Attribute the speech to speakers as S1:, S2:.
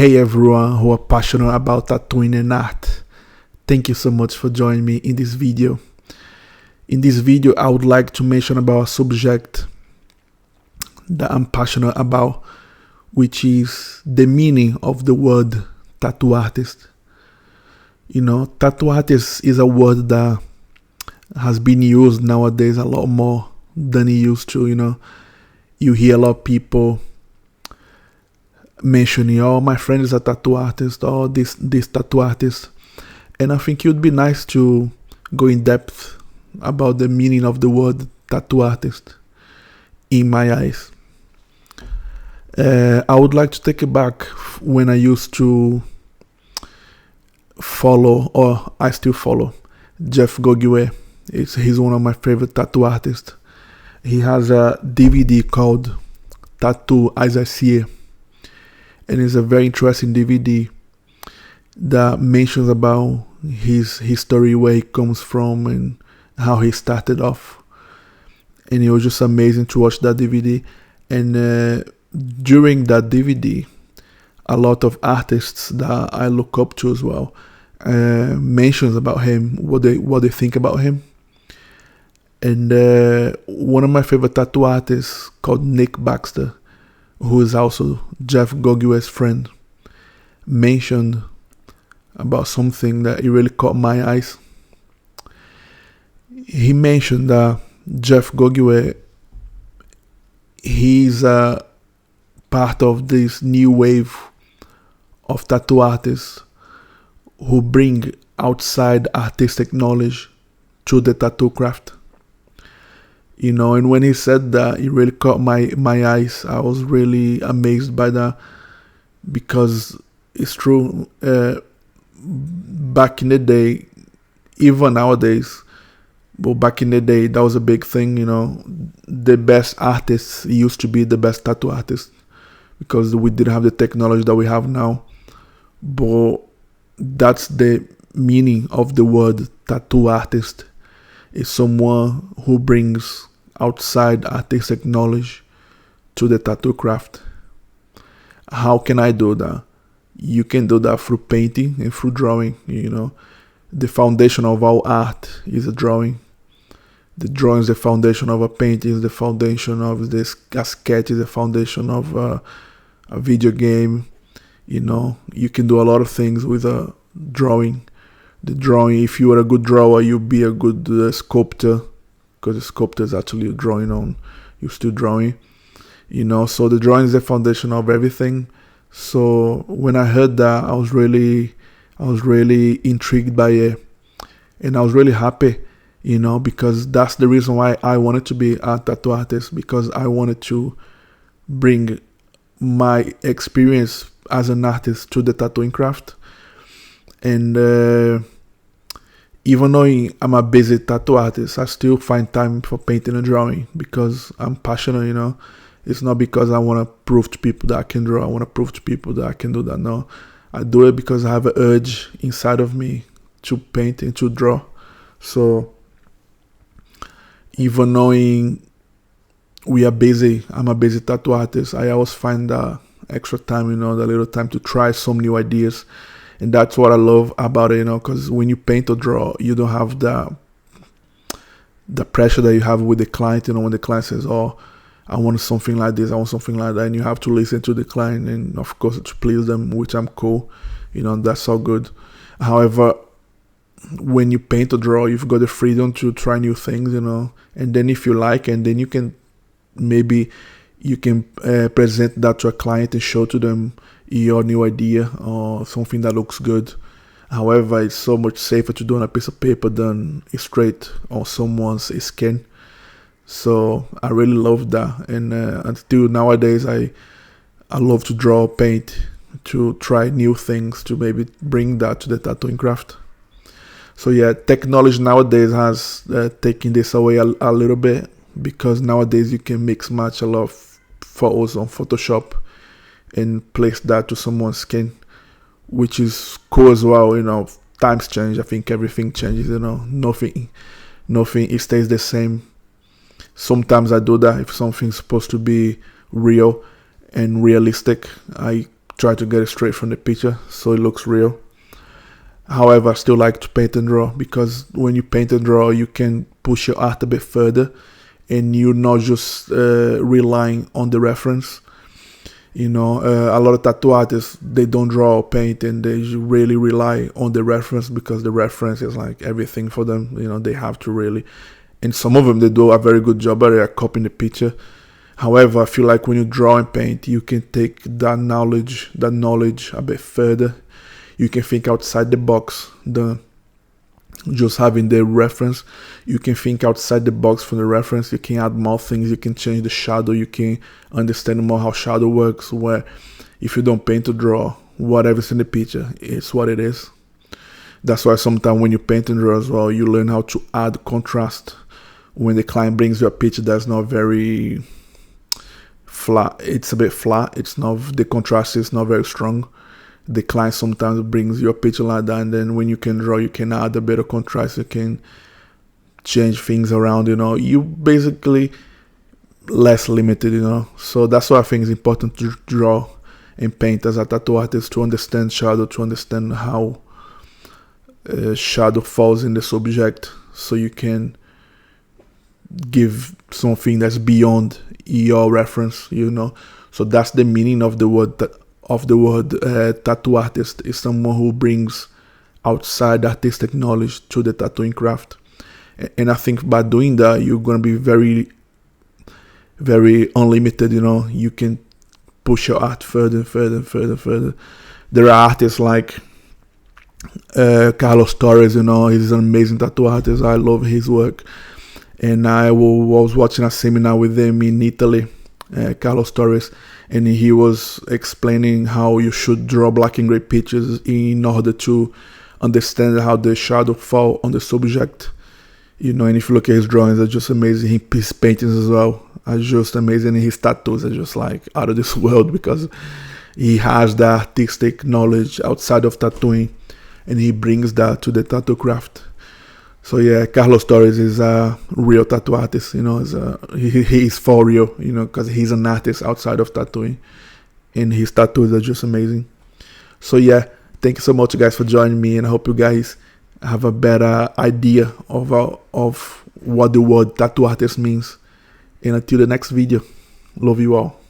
S1: Hey everyone who are passionate about tattooing and art. Thank you so much for joining me in this video. In this video, I would like to mention about a subject that I'm passionate about, which is the meaning of the word tattoo artist. Tattoo artist is a word that has been used nowadays a lot more than it used to. You hear a lot of people mentioning, oh, my friend is a tattoo artist, or this tattoo artist. And I think it would be nice to go in depth about the meaning of the word tattoo artist in my eyes. I would like to take it back when I used to follow, or I still follow, Jeff Goguet. He's one of my favorite tattoo artists. He has a DVD called Tattoo as I See It. And it's a very interesting DVD that mentions about his history, where he comes from and how he started off. And it was just amazing to watch that DVD. And during that DVD, a lot of artists that I look up to as well mentions about him, what they think about him. And one of my favorite tattoo artists called Nick Baxter, who is also Jeff Goguet's friend, mentioned about something that really caught my eyes. He mentioned that Jeff Goguet, he's a part of this new wave of tattoo artists who bring outside artistic knowledge to the tattoo craft. And when he said that, it really caught my eyes. I was really amazed by that, because it's true. Back in the day, even nowadays, but back in the day, that was a big thing. The best artists used to be the best tattoo artists, because we didn't have the technology that we have now. But that's the meaning of the word tattoo artist. It's someone who brings outside artistic knowledge to the tattoo craft. How can I do that? You can do that through painting and through drawing. The foundation of all art is a drawing. The drawing is the foundation of a painting, is the foundation of a sketch, is the foundation of a video game. You can do a lot of things with a drawing. The drawing, if you are a good drawer, you'll be a good sculptor, because the sculptor is actually drawing on, you're still drawing. So the drawing is the foundation of everything. So when I heard that, I was really intrigued by it, and I was really happy, because that's the reason why I wanted to be a tattoo artist, because I wanted to bring my experience as an artist to the tattooing craft. And even though I'm a busy tattoo artist, I still find time for painting and drawing, because I'm passionate. It's not because I want to prove to people that I can draw. I want to prove to people that I can do that. No, I do it because I have an urge inside of me to paint and to draw. So even knowing we are busy, I'm a busy tattoo artist, I always find that extra time, the little time to try some new ideas. And that's what I love about it, because when you paint or draw, you don't have the pressure that you have with the client. When the client says, oh, I want something like this, I want something like that, and you have to listen to the client and, of course, to please them, which I'm cool. That's all good. However, when you paint or draw, you've got the freedom to try new things, and then if you like, and then you can present that to a client and show to them your new idea or something that looks good. However, it's so much safer to do on a piece of paper than straight on someone's skin. So I really love that, and until nowadays, I love to draw, paint, to try new things, to maybe bring that to the tattooing craft. So yeah, technology nowadays has taken this away a little bit, because nowadays you can mix match a lot of photos on Photoshop and place that to someone's skin, which is cool as well. Times change. I think everything changes. Nothing it stays the same. Sometimes I do that if something's supposed to be real and realistic. I try to get it straight from the picture so it looks real. However, I still like to paint and draw, because when you paint and draw, you can push your art a bit further, and you're not just relying on the reference. A lot of tattoo artists, they don't draw or paint, and they really rely on the reference, because the reference is like everything for them. They have to really, and some of them, they do a very good job at copying the picture. However, I feel like when you draw and paint, you can take that knowledge a bit further. You can think outside the box, just having the reference. You can think outside the box from the reference. You can add more things. You can change the shadow. You can understand more how shadow works, where if you don't paint or draw, whatever's in the picture is what it is. That's why sometimes when you paint and draw as well, you learn how to add contrast. When the client brings you a picture that's not very flat, it's a bit flat, the contrast is not very strong. The client sometimes brings you a picture like that, and then when you can draw, you can add a bit of contrast. You can change things around. You basically less limited. So that's why I think it's important to draw and paint as a tattoo artist, to understand shadow, to understand how shadow falls in the subject, so you can give something that's beyond your reference. So that's the meaning of the word tattoo artist, is someone who brings outside artistic knowledge to the tattooing craft. And I think by doing that, you're going to be very, very unlimited. You can push your art further and further and further and further. There are artists like Carlos Torres. He's an amazing tattoo artist. I love his work. And I was watching a seminar with him in Italy, Carlos Torres, and he was explaining how you should draw black and gray pictures in order to understand how the shadow fall on the subject. And if you look at his drawings, they're just amazing. His paintings as well are just amazing. And his tattoos are just like out of this world, because he has the artistic knowledge outside of tattooing, and he brings that to the tattoo craft. So yeah, Carlos Torres is a real tattoo artist. He's for real, because he's an artist outside of tattooing, and his tattoos are just amazing. So yeah, thank you so much, guys, for joining me, and I hope you guys have a better idea of what the word tattoo artist means. And until the next video, love you all.